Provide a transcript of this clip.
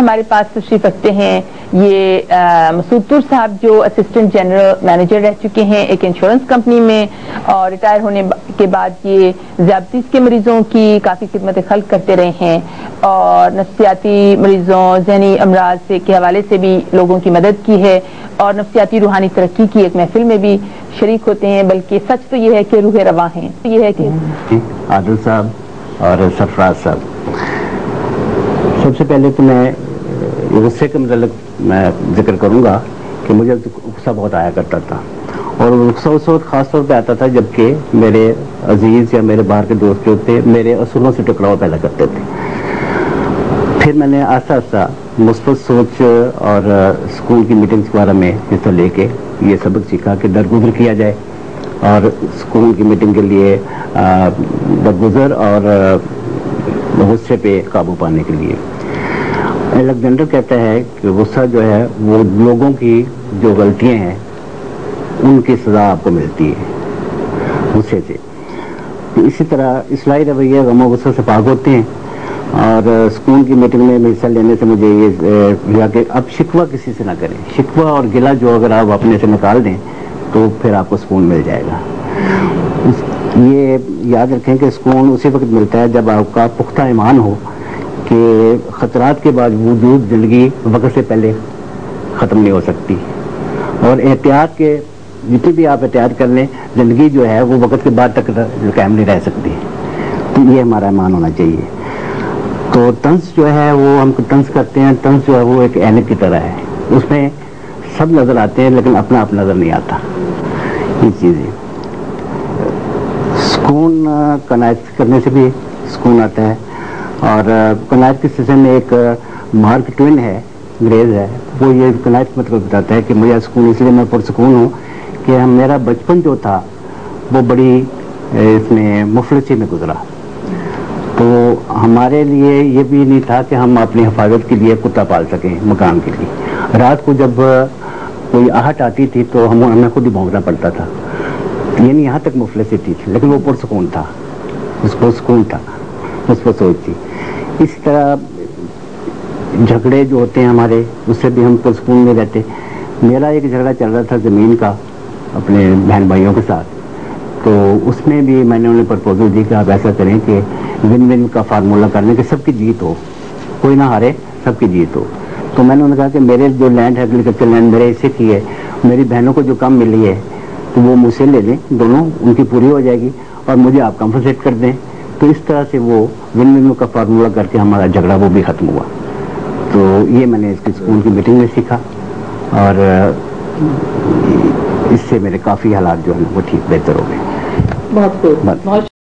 ہمارے پاس تشریف رکھتے ہیں یہ مسعود طور صاحب جو اسسٹنٹ جنرل مینیجر رہ چکے ہیں ایک انشورنس کمپنی میں، اور ریٹائر ہونے کے بعد یہ ذیابطیس کے مریضوں کی کافی خدمت خلق کرتے رہے ہیں، اور نفسیاتی مریضوں ذہنی امراض کے حوالے سے بھی لوگوں کی مدد کی ہے، اور نفسیاتی روحانی ترقی کی ایک محفل میں بھی شریک ہوتے ہیں، بلکہ سچ تو یہ ہے کہ روح رواں ہیں۔ یہ ہے کہ عادل صاحب اور سرفراز صاحب، سب سے پہلے تو میں غصے کے متعلق میں ذکر کروں گا کہ مجھے غصہ بہت آیا کرتا تھا، اور غصہ اس وقت خاص طور پہ آتا تھا جبکہ میرے عزیز یا میرے باہر کے دوست جو تھے میرے اصولوں سے ٹکراؤ پیدا کرتے تھے۔ پھر میں نے آہستہ آہستہ مثبت سوچ اور اسکول کی میٹنگس وغیرہ میں حصہ لے کے یہ سبق سیکھا کہ درگزر کیا جائے، اور اسکول کی میٹنگ کے لیے درگزر اور غصے پہ قابو پانے کے لیے الیگزینڈر کہتا ہے کہ غصہ جو ہے وہ لوگوں کی جو غلطیاں ہیں ان کی سزا آپ کو ملتی ہے غصے سے۔ اسی طرح اصلاحی رویہ غم و غصہ سے پاک ہوتے ہیں، اور اسکول کی میٹنگ میں حصہ لینے سے مجھے یہ لگا کہ اب شکوہ کسی سے نہ کریں، شکوہ اور گلہ جو اگر آپ اپنے سے نکال دیں تو پھر آپ کو سکون مل جائے گا۔ یہ یاد رکھیں کہ سکون اسی وقت ملتا ہے جب آپ کا پختہ ایمان ہو کہ خطرات کے باوجود زندگی وقت سے پہلے ختم نہیں ہو سکتی، اور احتیاط کے جتنی بھی آپ احتیاط کر لیں زندگی جو ہے وہ وقت کے بعد تک قائم نہیں رہ سکتی، تو یہ ہمارا ایمان ہونا چاہیے۔ تو طنز جو ہے وہ ہم کو طنز کرتے ہیں، طنز جو ہے وہ ایک اینک کی طرح ہے، اس میں سب نظر آتے ہیں لیکن اپنا آپ نظر نہیں آتا۔ یہ چیزیں سکون کناعت کرنے سے بھی سکون آتا ہے، اور کناعت کے سلسلے میں ایک مارک ٹوین ہے، انگریز ہے، وہ یہ کناعت مطلب بتاتا ہے کہ مجھے سکون اس لیے میں پرسکون ہوں کہ میرا بچپن جو تھا وہ بڑی اس میں مفلسی میں گزرا، تو ہمارے لیے یہ بھی نہیں تھا کہ ہم اپنی حفاظت کے لیے کتا پال سکیں مکان کے لیے۔ رات کو جب کوئی آہٹ آتی تھی تو ہمیں خود ہی بھونکنا پڑتا تھا، یعنی یہاں تک مفلسی تھی، لیکن وہ پرسکون تھا، اس کو سکون تھا، اس پر سوچ تھی۔ اس طرح جھگڑے جو ہوتے ہیں ہمارے اس سے بھی ہم پرسکون میں رہتے۔ میرا ایک جھگڑا چل رہا تھا زمین کا اپنے بہن بھائیوں کے ساتھ، تو اس میں بھی میں نے انہیں پرپوزل دی کہ آپ ایسا کریں کہ ون ون کا فارمولہ کرنے کہ سب کی جیت ہو، کوئی نہ ہارے، سب کی جیت ہو۔ تو میں نے انہیں کہا کہ میرے جو لینڈ ہے ایگریکلچر لینڈ میرے حصے کی ہے، میری بہنوں کو جو کم ملی ہے تو وہ مجھ سے لے لیں، دونوں ان کی پوری ہو جائے گی، اور مجھے آپ کمپنسیٹ کر دیں۔ تو اس طرح سے وہ ون ون کا فارمولہ کر کے ہمارا جھگڑا وہ بھی ختم ہوا۔ تو یہ میں نے اس کی اسکول کی میٹنگ میں سیکھا، اور اس سے میرے کافی حالات جو ہیں وہ ٹھیک بہتر ہو گئے۔ بہت